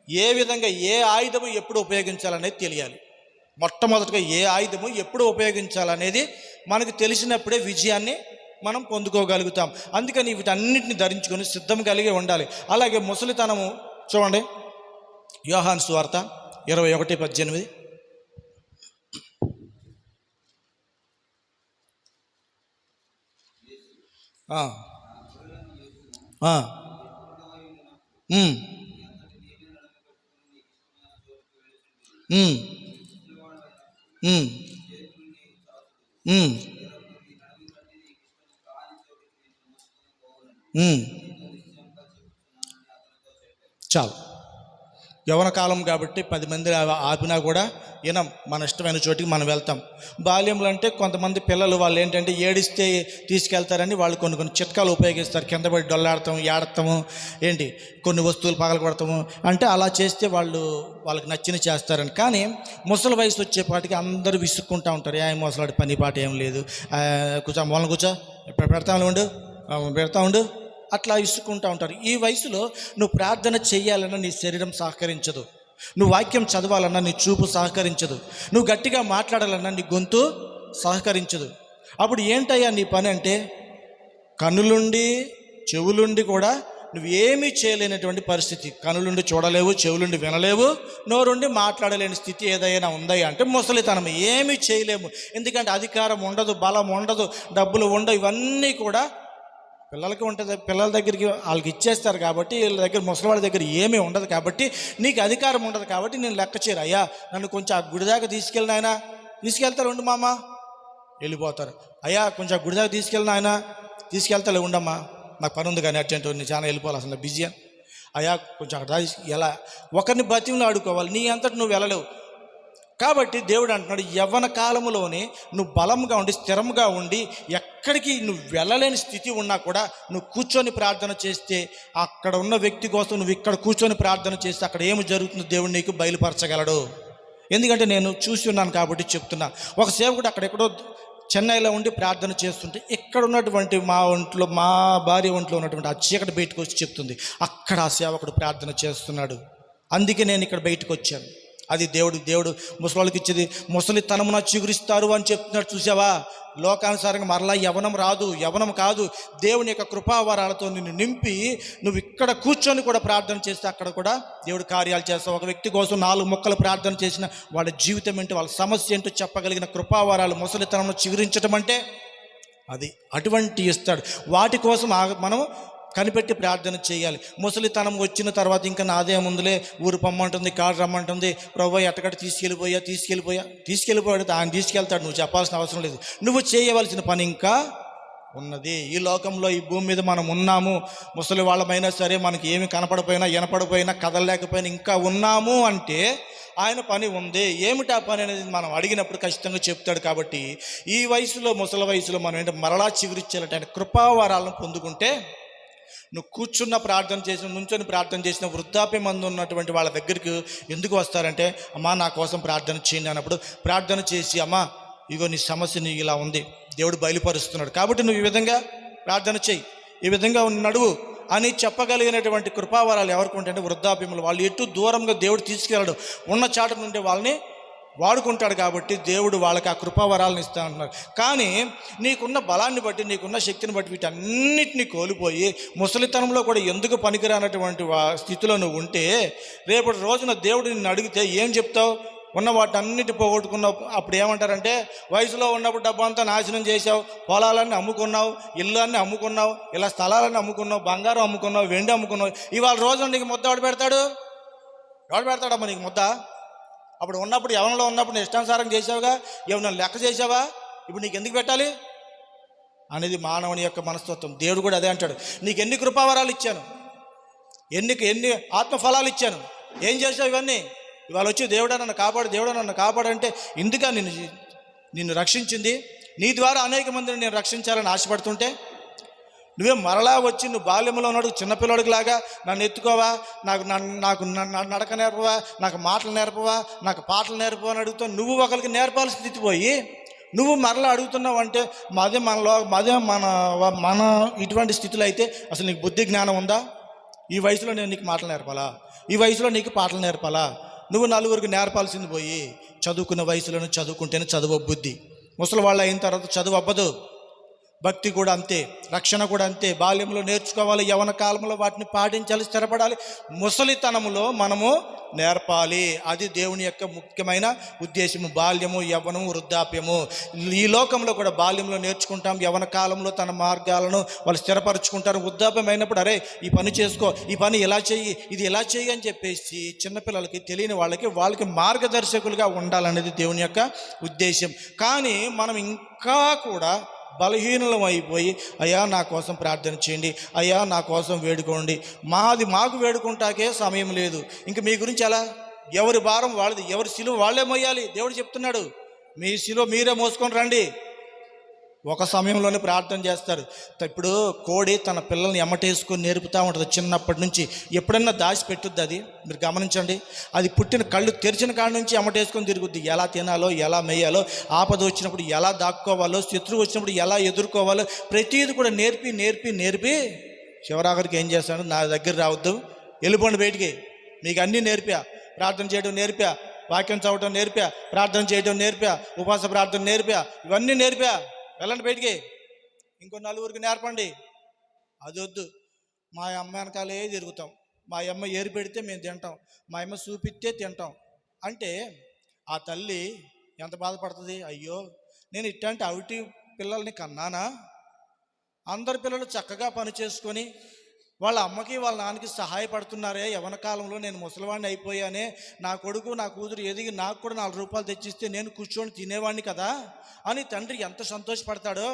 ఏ విధంగా ఏ ఆయుధము ఎప్పుడు ఉపయోగించాలనేది తెలియాలి. మొట్టమొదటిగా ఏ ఆయుధము ఎప్పుడు ఉపయోగించాలనేది మనకు తెలిసినప్పుడే విజయాన్ని మనం పొందుకోగలుగుతాం. అందుకని వీటన్నిటిని ధరించుకొని సిద్ధం కలిగి ఉండాలి. అలాగే ముసలితనము చూడండి, యోహాను సువార్త 21:18. చాలు. యవ్వన కాలం కాబట్టి 10 మంది ఆపినా కూడా వినం, మన ఇష్టమైన చోటికి మనం వెళ్తాం. బాల్యంలో అంటే కొంతమంది పిల్లలు వాళ్ళు ఏంటంటే ఏడిస్తే తీసుకెళ్తారని వాళ్ళు కొన్ని చిట్కాలు ఉపయోగిస్తారు. కింద పడి డొల్లాడతాము, ఏడతాము, కొన్ని వస్తువులు పగలగొడతాము. అంటే అలా చేస్తే వాళ్ళకి నచ్చిన చేస్తారని. కానీ ముసలి వయసు వచ్చేపాటికి అందరూ విసుక్కుంటూ ఉంటారు. ముసలాడి పని పాట ఏం లేదు, కూర్చో మూలన కూర్చో, ఇప్పుడు పెడతా ఉండు అట్లా ఇసుకుంటూ ఉంటారు. ఈ వయసులో నువ్వు ప్రార్థన చేయాలన్నా నీ శరీరం సహకరించదు, నువ్వు వాక్యం చదవాలన్నా నీ చూపు సహకరించదు, నువ్వు గట్టిగా మాట్లాడాలన్నా నీ గొంతు సహకరించదు. అప్పుడు ఏంటయ్యా నీ పని అంటే కన్నులుండి చెవులుండి కూడా నువ్వేమీ చేయలేనటువంటి పరిస్థితి. కనులుండి చూడలేవు, చెవులుండి వినలేవు, నోరుండి మాట్లాడలేని స్థితి ఏదైనా ఉందయ్యా అంటే ముసలితనం. ఏమీ చేయలేము. ఎందుకంటే అధికారం ఉండదు, బలం ఉండదు, డబ్బులు ఉండవు. ఇవన్నీ కూడా పిల్లలకి ఉంటుంది. పిల్లల దగ్గరికి వాళ్ళకి ఇచ్చేస్తారు కాబట్టి వీళ్ళ దగ్గర, ముసలివాడి దగ్గర ఏమీ ఉండదు కాబట్టి నీకు అధికారం ఉండదు. కాబట్టి నేను లెక్క చేయరు. అయ్యా నన్ను కొంచెం ఆ గుడి దాకా తీసుకెళ్ళిన ఆయన, తీసుకెళ్తారు ఉండు మామ, వెళ్ళిపోతారు. అయ్యా కొంచెం ఆ గుడి దాకా తీసుకెళ్ళిన ఆయన, తీసుకెళ్తాలే ఉండమ్మా, నాకు పని ఉంది కానీ అర్జెంట్, నేను చాలా వెళ్ళిపోవాలి, అసలు బిజీ అని. అయ్యా కొంచెం అక్కడ ఎలా ఒకరిని బతిమలో ఆడుకోవాలి, నీ అంతటి నువ్వు వెళ్ళలేవు. కాబట్టి దేవుడు అంటున్నాడు యవ్వన కాలంలోనే నువ్వు బలంగా ఉండి స్థిరంగా ఉండి ఎక్కడికి నువ్వు వెళ్ళలేని స్థితి ఉన్నా కూడా నువ్వు కూర్చొని ప్రార్థన చేస్తే అక్కడ ఉన్న వ్యక్తి కోసం నువ్వు ఇక్కడ కూర్చొని ప్రార్థన చేస్తే అక్కడ ఏమి జరుగుతుందో దేవుడు నీకు బయలుపరచగలడు. ఎందుకంటే నేను చూసి ఉన్నాను కాబట్టి చెప్తున్నా. ఒక సేవకుడు అక్కడెక్కడో చెన్నైలో ఉండి ప్రార్థన చేస్తుంటే ఇక్కడ ఉన్నటువంటి మా భార్య ఒంట్లో ఉన్నటువంటి ఆ చీకటి బయటకు వచ్చి చెప్తుంది, అక్కడ ఆ సేవకుడు ప్రార్థన చేస్తున్నాడు, అందుకే నేను ఇక్కడ బయటకు వచ్చాను. అది దేవుడు ముసలికి ఇచ్చేది. ముసలితనమున చిగురిస్తారు అని చెప్తున్నాడు. చూసావా? లోకానుసారంగా మరలా యవనం రాదు, యవనం కాదు. దేవుని యొక్క కృపావరాలతో నిన్ను నింపి నువ్వు ఇక్కడ కూర్చొని కూడా ప్రార్థన చేస్తే అక్కడ కూడా దేవుడు కార్యాలు చేస్తావు. ఒక వ్యక్తి కోసం 4 ముక్కలు ప్రార్థన చేసిన వాళ్ళ జీవితం ఏంటో, వాళ్ళ సమస్య ఏంటో చెప్పగలిగిన కృపావరాలు ముసలితనంలో చిగురించడం అంటే అది అటువంటి ఇస్తాడు. వాటి కోసం మనం కనిపెట్టి ప్రార్థన చేయాలి. ముసలితనం వచ్చిన తర్వాత ఇంకా నాదే ముందులే, ఊరు పొమ్మంటుంది, కాడు రమ్మంటుంది, ప్రభు ఎట్టగట్ట తీసుకెళ్ళిపోయాడు. ఆయన తీసుకెళ్తాడు, నువ్వు చెప్పాల్సిన అవసరం లేదు. నువ్వు చేయవలసిన పని ఇంకా ఉన్నది. ఈ లోకంలో, ఈ భూమి మీద మనం ఉన్నాము. ముసలి వాళ్ళమైనా సరే, మనకి ఏమి కనపడిపోయినా వినపడిపోయినా కదలలేకపోయినా ఇంకా ఉన్నాము అంటే ఆయన పని ఉంది. ఏమిటి ఆ పని అనేది మనం అడిగినప్పుడు ఖచ్చితంగా చెప్తాడు. కాబట్టి ఈ వయసులో, ముసలి వయసులో మనం ఏంటంటే మరలా చిగురిచ్చేలాంటి ఆయన కృపావరాలను పొందుకుంటే, నువ్వు కూర్చున్న ప్రార్థన చేసిన, నుంచొని ప్రార్థన చేసిన వృద్ధాప్య మందు ఉన్నటువంటి వాళ్ళ దగ్గరికి ఎందుకు వస్తారంటే, అమ్మా నా కోసం ప్రార్థన చేయండి అన్నప్పుడు ప్రార్థన చేసి, అమ్మా ఇగో నీ సమస్య నీ ఇలా ఉంది, దేవుడు బయలుపరుస్తున్నాడు కాబట్టి నువ్వు ఈ విధంగా ప్రార్థన చేయి, ఈ విధంగా నడువు అని చెప్పగలిగినటువంటి కృపావరాలు ఎవరికి ఉంటాయంటే వృద్ధాప్యములు. వాళ్ళు ఎటు దూరంగా దేవుడు తీసుకెళ్ళడు, ఉన్న చాట నుండి వాళ్ళని వాడుకుంటాడు. కాబట్టి దేవుడు వాళ్ళకి ఆ కృపావరాలను ఇస్తా అంటున్నారు. కానీ నీకున్న బలాన్ని బట్టి, నీకున్న శక్తిని బట్టి వీటన్నిటినీ కోల్పోయి ముసలితనంలో కూడా ఎందుకు పనికిరానటువంటి స్థితిలో నువ్వు ఉంటే, రేపటి రోజున దేవుడు నిన్ను అడిగితే ఏం చెప్తావు? ఉన్న వాటన్నిటి పోగొట్టుకున్నావు. అప్పుడు ఏమంటారంటే, వయసులో ఉన్నప్పుడు డబ్బు అంతా నాశనం చేసావు, పొలాలన్నీ అమ్ముకున్నావు, ఇల్లు అన్నీ అమ్ముకున్నావు, ఇలా స్థలాలన్నీ అమ్ముకున్నావు, బంగారం అమ్ముకున్నావు, వెండి అమ్ముకున్నావు. ఇవాళ రోజున నీకు ముద్ద ఎవడు పెడతాడమ్మా నీకు ముద్ద? అప్పుడు ఉన్నప్పుడు, యవనంలో ఉన్నప్పుడు నీ ఇష్టానుసారం చేసావుగా, ఏమన్నా లెక్క చేసావా? ఇప్పుడు నీకు ఎందుకు పెట్టాలి అనేది మానవుని యొక్క మనస్తత్వం. దేవుడు కూడా అదే అంటాడు. నీకు ఎన్ని కృపావరాలు ఇచ్చాను, ఎన్ని ఆత్మఫలాలు ఇచ్చాను, ఏం చేసావు ఇవన్నీ? ఇవాళ వచ్చి దేవుడా నన్ను కాపాడంటే ఇందుక నిన్ను రక్షించింది. నీ ద్వారా అనేక మందిని నేను రక్షించాలని ఆశపడుతుంటే నువ్వే మరలా వచ్చి నువ్వు బాల్యంలో ఉన్నాడు చిన్నపిల్లడికి లాగా నన్ను ఎత్తుకోవా, నాకు నడక నేర్పవా, నాకు మాటలు నేర్పవా, నాకు పాటలు నేర్పవా అని అడుగుతావు. నువ్వు ఒకరికి నేర్పాల్సిన స్థితి పోయి నువ్వు మరలా అడుగుతున్నావు అంటే మన ఇటువంటి స్థితిలో అయితే అసలు నీకు బుద్ధి జ్ఞానం ఉందా? ఈ వయసులో నేను నీకు మాటలు నేర్పాలా? ఈ వయసులో నీకు పాటలు నేర్పాలా? నువ్వు నలుగురికి నేర్పాల్సింది పోయి చదువుకున్న వయసులోనే చదువుకుంటేనే చదువు బుద్ధి. ముసలి వాళ్ళు అయిన తర్వాత చదువు అవ్వదు. భక్తి కూడా అంతే, రక్షణ కూడా అంతే. బాల్యంలో నేర్చుకోవాలి, యవన కాలంలో వాటిని పాటించాలి, స్థిరపడాలి. ముసలితనములో మనము నేర్పాలి. అది దేవుని యొక్క ముఖ్యమైన ఉద్దేశము. బాల్యము, యవ్వనము, వృద్ధాప్యము. ఈ లోకంలో కూడా బాల్యంలో నేర్చుకుంటాం, యవన కాలంలో తన మార్గాలను వాళ్ళు స్థిరపరచుకుంటారు. వృద్ధాప్యం అయినప్పుడు అరే ఈ పని చేసుకో, ఈ పని ఇలా చెయ్యి, ఇది ఇలా చెయ్యి అని చెప్పేసి చిన్నపిల్లలకి, తెలియని వాళ్ళకి మార్గదర్శకులుగా ఉండాలనేది దేవుని యొక్క ఉద్దేశం. కానీ మనం ఇంకా కూడా బలహీనులం అయిపోయి, అయ్యా నా కోసం ప్రార్థన చేయండి, అయ్యా నా కోసం వేడుకోండి, మాకు వేడుకుంటాకే సమయం లేదు, ఇంక మీ గురించి ఎలా? ఎవరి భారం వాళ్ళది, ఎవరి సిలువ వాళ్ళే మోయాలి. దేవుడు చెప్తున్నాడు, మీ సిలువ మీరే మోసుకొని రండి. ఒక సమయంలోనే ప్రార్థన చేస్తారు. ఇప్పుడు కోడి తన పిల్లల్ని ఎమ్మటేసుకొని నేర్పుతూ ఉంటుంది చిన్నప్పటి నుంచి. ఎప్పుడన్నా దాచిపెట్టుద్ది అది, మీరు గమనించండి. అది పుట్టిన కళ్ళు తెరిచిన కాడ నుంచి ఎమ్మటేసుకొని తిరుగుద్ది. ఎలా తినాలో, ఎలా మేయాలో, ఆపద వచ్చినప్పుడు ఎలా దాక్కోవాలో, శత్రువు వచ్చినప్పుడు ఎలా ఎదుర్కోవాలో ప్రతిదీ కూడా నేర్పి చివరాఖరికి ఏం చేస్తాడు? నా దగ్గర రావద్దు, వెళ్ళిపోండి బయటికి, మీకు అన్నీ నేర్పా, ప్రార్థన చేయడం నేర్పా, వాక్యం చదవటం నేర్పా, ప్రార్థన చేయడం నేర్పా, ఉపవాస ప్రార్థన నేర్పా, ఇవన్నీ నేర్పా, వెళ్ళండి బయటికి, ఇంకో నలుగురికి నేర్పండి. అది వద్దు, మా అమ్మ వెనకాలే తిరుగుతాం, మా అమ్మ ఏరు పెడితే మేము తింటాం, మా అమ్మ చూపిస్తే తింటాం అంటే ఆ తల్లి ఎంత బాధపడుతుంది? అయ్యో నేను ఇట్లాంటి అవిటి పిల్లల్ని కన్నానా? అందరి పిల్లలు చక్కగా పని చేసుకొని వాళ్ళ అమ్మకి వాళ్ళ నాన్నకి సహాయపడుతున్నారే, యవన కాలంలో నేను ముసలివాడిని అయిపోయానే, నా కొడుకు నా కూతురు ఎదిగి నాకు కూడా 4 రూపాయలు తెచ్చిస్తే నేను కూర్చొని తినేవాడిని కదా అని తండ్రి ఎంత సంతోషపడతాడో,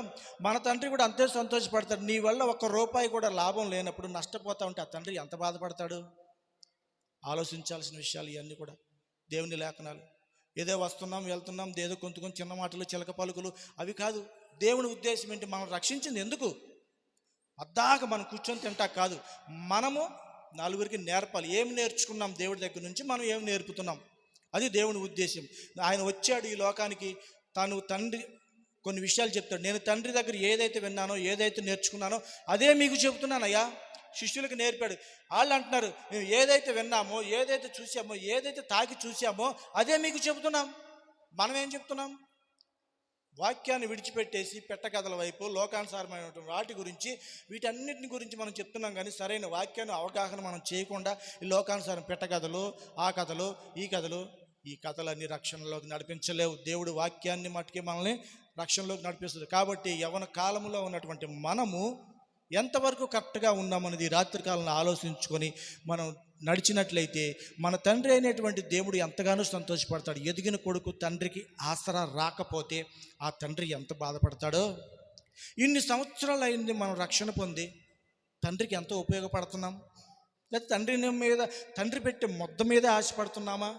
మన తండ్రి కూడా అంతే సంతోషపడతాడు. నీ వల్ల 1 రూపాయి కూడా లాభం లేనప్పుడు నష్టపోతా ఉంటే ఆ తండ్రి ఎంత బాధపడతాడు? ఆలోచించాల్సిన విషయాలు ఇవన్నీ కూడా దేవుని లేఖనాలు. ఏదో వస్తున్నాం వెళ్తున్నాం, ఏదో కొంచెం చిన్న మాటలు, చిలక పలుకులు అవి కాదు. దేవుని ఉద్దేశం ఏంటి? మనం రక్షించింది ఎందుకు? అద్దాక మనం కూర్చొని తింటా కాదు, మనము నలుగురికి నేర్పాలి. ఏం నేర్చుకున్నాం దేవుడి దగ్గర నుంచి, మనం ఏం నేర్పుతున్నాం, అది దేవుని ఉద్దేశం. ఆయన వచ్చాడు ఈ లోకానికి, తాను తండ్రి కొన్ని విషయాలు చెప్తాడు. నేను తండ్రి దగ్గర ఏదైతే విన్నానో, ఏదైతే నేర్చుకున్నానో అదే మీకు చెబుతున్నానయ్యా. శిష్యులకు నేర్పాడు. వాళ్ళు అంటున్నారు, మేము ఏదైతే విన్నామో, ఏదైతే చూసామో, ఏదైతే తాకి చూసామో అదే మీకు చెబుతున్నాం. మనం ఏం చెప్తున్నాం? వాక్యాన్ని విడిచిపెట్టేసి పెట్టకథల వైపు, లోకానుసారమైనటువంటి వాటి గురించి, వీటన్నిటిని గురించి మనం చెప్తున్నాం. కానీ సరైన వాక్యాన్ని అవగాహన మనం చేయకుండా ఈ లోకానుసారం పెట్టకథలు, ఆ కథలు, ఈ కథలన్నీ రక్షణలోకి నడిపించలేవు. దేవుడు వాక్యాన్ని మట్టుకే మనల్ని రక్షణలోకి నడిపిస్తుంది. కాబట్టి యవ్వన కాలంలో ఉన్నటువంటి మనము ఎంతవరకు కరెక్ట్గా ఉన్నామన్నది రాత్రి కాలంలో ఆలోచించుకొని మనం నడిచినట్లయితే మన తండ్రి అయినటువంటి దేవుడు ఎంతగానో సంతోషపడతాడు. ఎదిగిన కొడుకు తండ్రికి ఆసరా రాకపోతే ఆ తండ్రి ఎంత బాధపడతాడో. ఇన్ని సంవత్సరాలు అయింది మనం రక్షణ పొంది, తండ్రికి ఎంతో ఉపయోగపడుతున్నాం? లేదా తండ్రి పెట్టే మొత్తం మీద ఆశపడుతున్నామా?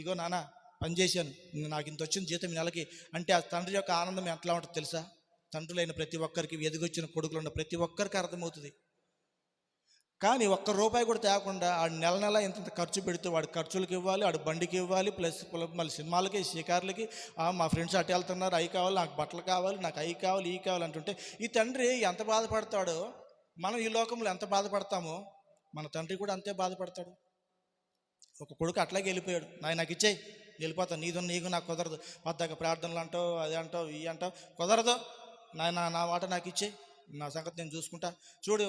ఇగో నాన్న పనిచేశాను, నాకు ఇంత వచ్చిన జీతం నెలకి అంటే ఆ తండ్రి యొక్క ఆనందం ఎట్లా ఉంటుందో తెలుసా? తండ్రులైన ప్రతి ఒక్కరికి, ఎదిగొచ్చిన కొడుకులు ఉన్న ప్రతి ఒక్కరికి అర్థమవుతుంది. కానీ ఒక్క రూపాయి కూడా తేకుండా ఆడు నెల ఇంత ఖర్చు పెడితే వాడు ఖర్చులకు ఇవ్వాలి, ఆడు బండికి ఇవ్వాలి, ప్లస్ మళ్ళీ సినిమాలకి, షికార్లకి, మా ఫ్రెండ్స్ అటు వెళ్తున్నారు, అవి కావాలి, నాకు బట్టలు కావాలి, నాకు అవి కావాలి, ఈ కావాలి అంటుంటే ఈ తండ్రి ఎంత బాధపడతాడో, మనం ఈ లోకంలో ఎంత బాధపడతామో మన తండ్రి కూడా అంతే బాధపడతాడు. ఒక కొడుకు అట్లాగే వెళ్ళిపోయాడు, నాకు ఇచ్చేయి, వెళ్ళిపోతాను, నీకు నాకు కుదరదు, పద్దాక ప్రార్థనలు అంటావు, అది అంటావు, ఇవి అంటావు, కుదరదు, నా మాట నాకు ఇచ్చేయి, నా సంగతి నేను చూసుకుంటా, చూడు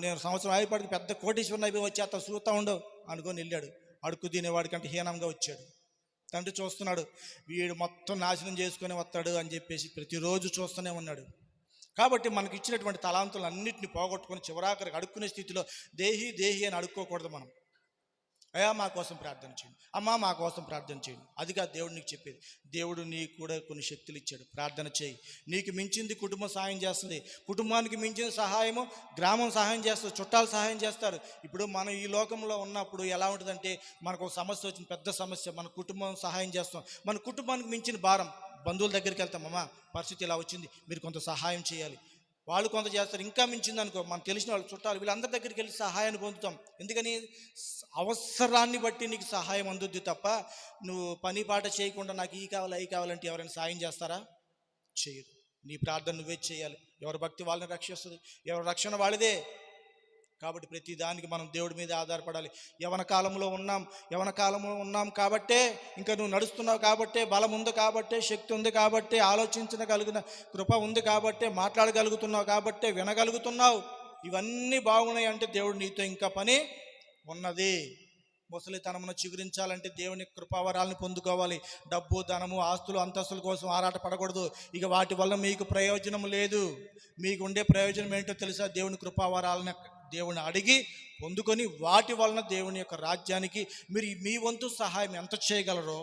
నేను సంవత్సరం అయిపోయి పెద్ద కోటీశ్వరుని అయిపోయి వచ్చేస్తా, చూస్తూ ఉండవు అనుకొని వెళ్ళాడు. అడుక్కు తినేవాడికంటే హీనంగా వచ్చాడు. తండ్రి చూస్తున్నాడు, వీడు మొత్తం నాశనం చేసుకొని వస్తాడు అని చెప్పేసి ప్రతిరోజు చూస్తూనే ఉన్నాడు. కాబట్టి మనకి ఇచ్చినటువంటి తలాంతులు అన్నింటినీ పోగొట్టుకొని చివరాఖరికి అడుక్కునే స్థితిలో దేహి అని అడుక్కోకూడదు. మనం అయ్యా మా కోసం ప్రార్థన చేయండి, అమ్మా మా కోసం ప్రార్థన చేయండి, అదిగా దేవుడు నీకు చెప్పేది. దేవుడు నీకు కూడా కొన్ని శక్తులు ఇచ్చాడు, ప్రార్థన చేయి. నీకు మించింది కుటుంబం సహాయం చేస్తుంది, కుటుంబానికి మించిన సహాయము గ్రామం సహాయం చేస్తుంది, చుట్టాలు సహాయం చేస్తారు. ఇప్పుడు మనం ఈ లోకంలో ఉన్నప్పుడు ఎలా ఉంటుందంటే, మనకు ఒక సమస్య వచ్చింది, పెద్ద సమస్య, మన కుటుంబం సహాయం చేస్తాం. మన కుటుంబానికి మించిన భారం బంధువుల దగ్గరికి వెళ్తాం, అమ్మా పరిస్థితి ఇలా వచ్చింది, మీరు కొంత సహాయం చేయాలి, వాళ్ళు కొంత చేస్తారు. ఇంకా మించింది అనుకో, మనకు తెలిసిన వాళ్ళు, చుట్టాలు, వీళ్ళందరి దగ్గరికి వెళ్ళి సహాయాన్ని పొందుతాం. ఎందుకని? అవసరాన్ని బట్టి నీకు సహాయం అందుద్ది తప్ప నువ్వు పని పాట చేయకుండా నాకు ఈ కావాలి అవి కావాలంటే ఎవరైనా సాయం చేస్తారా? చేయరు. నీ ప్రార్థన నువ్వే చేయాలి. ఎవరి భక్తి వాళ్ళని రక్షిస్తుంది, ఎవరి రక్షణ వాళ్ళదే. కాబట్టి ప్రతి దానికి మనం దేవుడి మీద ఆధారపడాలి. యవన కాలంలో ఉన్నాం కాబట్టే, ఇంకా నువ్వు నడుస్తున్నావు కాబట్టే, బలం ఉంది కాబట్టే, శక్తి ఉంది కాబట్టే, ఆలోచించగలిగిన కృప ఉంది కాబట్టే, మాట్లాడగలుగుతున్నావు కాబట్టే, వినగలుగుతున్నావు. ఇవన్నీ బాగున్నాయి అంటే దేవుడు నీతో ఇంకా పని ఉన్నది. ముసలితనమును చిగురించాలంటే దేవుని కృపావరాలను పొందుకోవాలి. డబ్బు, ధనము, ఆస్తులు, అంతస్తుల కోసం ఆరాట పడకూడదు. ఇక వాటి వల్ల మీకు ప్రయోజనం లేదు. మీకు ఉండే ప్రయోజనం ఏంటో తెలుసా? దేవుని కృపావరాలను దేవుని అడిగి పొందుకొని వాటి వలన దేవుని యొక్క రాజ్యానికి మీరు మీ వంతు సహాయం ఎంత చేయగలరో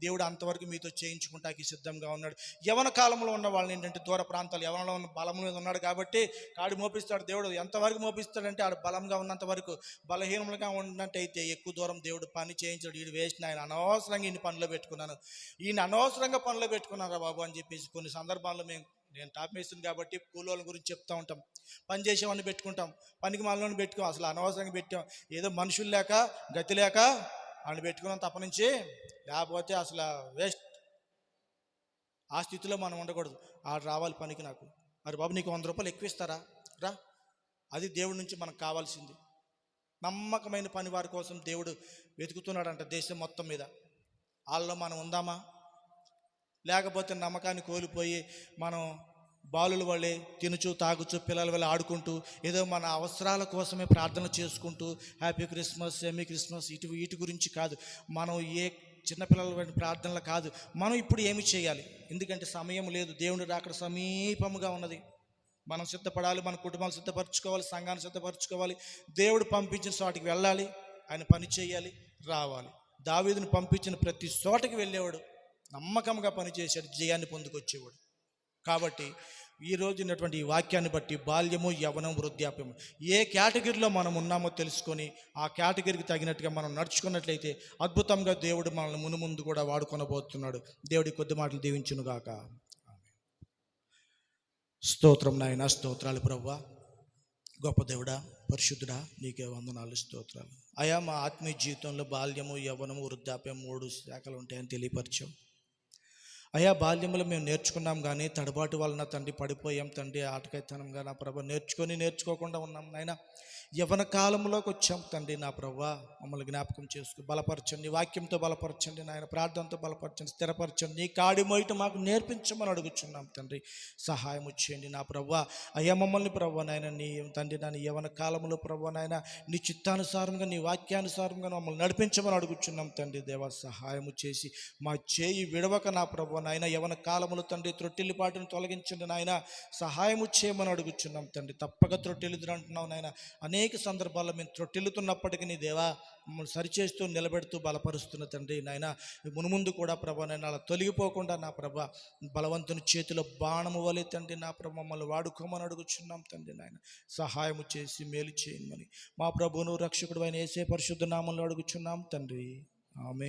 దేవుడు అంతవరకు మీతో చేయించుకుంటానికి సిద్ధంగా ఉన్నాడు. యవన కాలంలో ఉన్న వాళ్ళని ఏంటంటే దూర ప్రాంతాలు, యవనంలో ఉన్న బలం మీద ఉన్నాడు కాబట్టి కాడు మోపిస్తాడు దేవుడు. ఎంతవరకు మోపిస్తాడంటే ఆడు బలంగా ఉన్నంత వరకు. బలహీనంగా ఉన్నట్టయితే ఎక్కువ దూరం దేవుడు పని చేయించాడు. వీడు వేసిన ఆయన అనవసరంగా ఈయన పనిలో పెట్టుకున్నాను, ఈయన అనవసరంగా పనిలో పెట్టుకున్నారా బాబు అని చెప్పేసి కొన్ని సందర్భాల్లో నేను టాప్ మేస్తుంది కాబట్టి కూలోళ్ళ గురించి చెప్తూ ఉంటాం. పని చేసేవాడిని పెట్టుకుంటాం, పనికి మనలోని పెట్టుకోం, అసలు అనవసరంగా పెట్టాం. ఏదో మనుషులు లేక గతి లేక వాళ్ళు పెట్టుకున్నాం తప్ప నుంచి, లేకపోతే అసలు వేస్ట్. ఆ స్థితిలో మనం ఉండకూడదు. ఆడు రావాలి పనికి, నాకు మరి బాబు నీకు 100 రూపాయలు ఎక్కువ ఇస్తారా, రా. అది దేవుడి నుంచి మనకు కావాల్సింది. నమ్మకమైన పని వారి కోసం దేవుడు వెతుకుతున్నాడంట దేశం మొత్తం మీద. వాళ్ళలో మనం ఉందామా? లేకపోతే నమ్మకాన్ని కోల్పోయి మనం బాలుల వల్లే తినుచు తాగుచు పిల్లల వల్ల ఆడుకుంటూ ఏదో మన అవసరాల కోసమే ప్రార్థన చేసుకుంటూ హ్యాపీ క్రిస్మస్, సెమీ క్రిస్మస్, వీటి గురించి కాదు. మనం ఏ చిన్నపిల్లల ప్రార్థనలు కాదు. మనం ఇప్పుడు ఏమి చేయాలి? ఎందుకంటే సమయం లేదు, దేవుడు రాకడ సమీపముగా ఉన్నది. మనం సిద్ధపడాలి, మన కుటుంబాలు సిద్ధపరచుకోవాలి, సంఘాన్ని సిద్ధపరచుకోవాలి, దేవుడు పంపించిన చోటికి వెళ్ళాలి, ఆయన పని చేయాలి, రావాలి. దావీదుని పంపించిన ప్రతి చోటకి వెళ్ళేవాడు, నమ్మకంగా పనిచేశాడు, జయాన్ని పొందుకొచ్చేవాడు. కాబట్టి ఈరోజు ఉన్నటువంటి ఈ వాక్యాన్ని బట్టి బాల్యము, యవ్వనం, వృద్ధాప్యము ఏ కేటగిరీలో మనం ఉన్నామో తెలుసుకొని ఆ కేటగిరీకి తగినట్టుగా మనం నడుచుకున్నట్లయితే అద్భుతంగా దేవుడు మనల్ని మునుముందు కూడా వాడుకొనబోతున్నాడు. దేవుడి కొద్ది మాటలు దీవించునుగాక. స్తోత్రం నాయన, స్తోత్రాలు ప్రభువా. గొప్ప దేవుడా, పరిశుద్ధుడా, నీకే వందనాలు, స్తోత్రాలు. అయా మా ఆత్మీయ జీవితంలో బాల్యము, యవ్వనము, వృద్ధాప్యం 3 శాఖలు ఉంటాయని తెలియపరిచాం. అయా బాల్యంలో మేము నేర్చుకున్నాం కానీ తడబాటు వలన తండ్రి పడిపోయాం తండ్రి, ఆటకైతనంగా నా ప్రభు నేర్చుకోకుండా ఉన్నాం నాయన. యవ్వన కాలంలోకి వచ్చాం తండ్రి నా ప్రభువా, మమ్మల్ని జ్ఞాపకం చేసుకు బలపరచండి, వాక్యంతో బలపరచండి నాయన, ప్రార్థనతో బలపరచండి, స్థిరపరచండి, నీ కాడి మోయట మాకు నేర్పించమని అడుగుచున్నాం తండ్రి. సహాయం చేయండి నా ప్రభువా. అయ్యా మమ్మల్ని ప్రభువా నాయన, నీ తండ్రి నాన్న యవ్వన కాలంలో ప్రభువా నాయన నీ చిత్తానుసారంగా నీ వాక్యానుసారంగా మమ్మల్ని నడిపించమని అడుగుచున్నాం తండ్రి. దేవా సహాయము చేసి మా చేయి విడవక నా ప్రభువా నాయన యవ్వన కాలములు తండ్రి త్రొట్టిల్లిపాటును తొలగించండి నాయన, సహాయము చేయమని అడుగుచున్నాం తండ్రి. తప్పక త్రొట్టిల్లుదురు అంటున్నావు నాయన. అనేక సందర్భాల్లో మేము త్రొట్టిల్లుతున్నప్పటికీ నీ దేవా మమ్మల్ని సరిచేస్తూ నిలబెడుతూ బలపరుస్తున్న తండ్రి నాయన. మునుముందు కూడా ప్రభా నాయన అలా తొలగిపోకుండా నా ప్రభా బలవంతుని చేతిలో బాణము వలె తండ్రి నా ప్రభా మమ్మల్ని వాడుకోమని అడుగుచున్నాం తండ్రి నాయన. సహాయము చేసి మేలు చేయమని మా ప్రభువును రక్షకుడు అయిన యేసే పరిశుద్ధ నామములో అడుగుచున్నాం తండ్రి. ఆమేన్.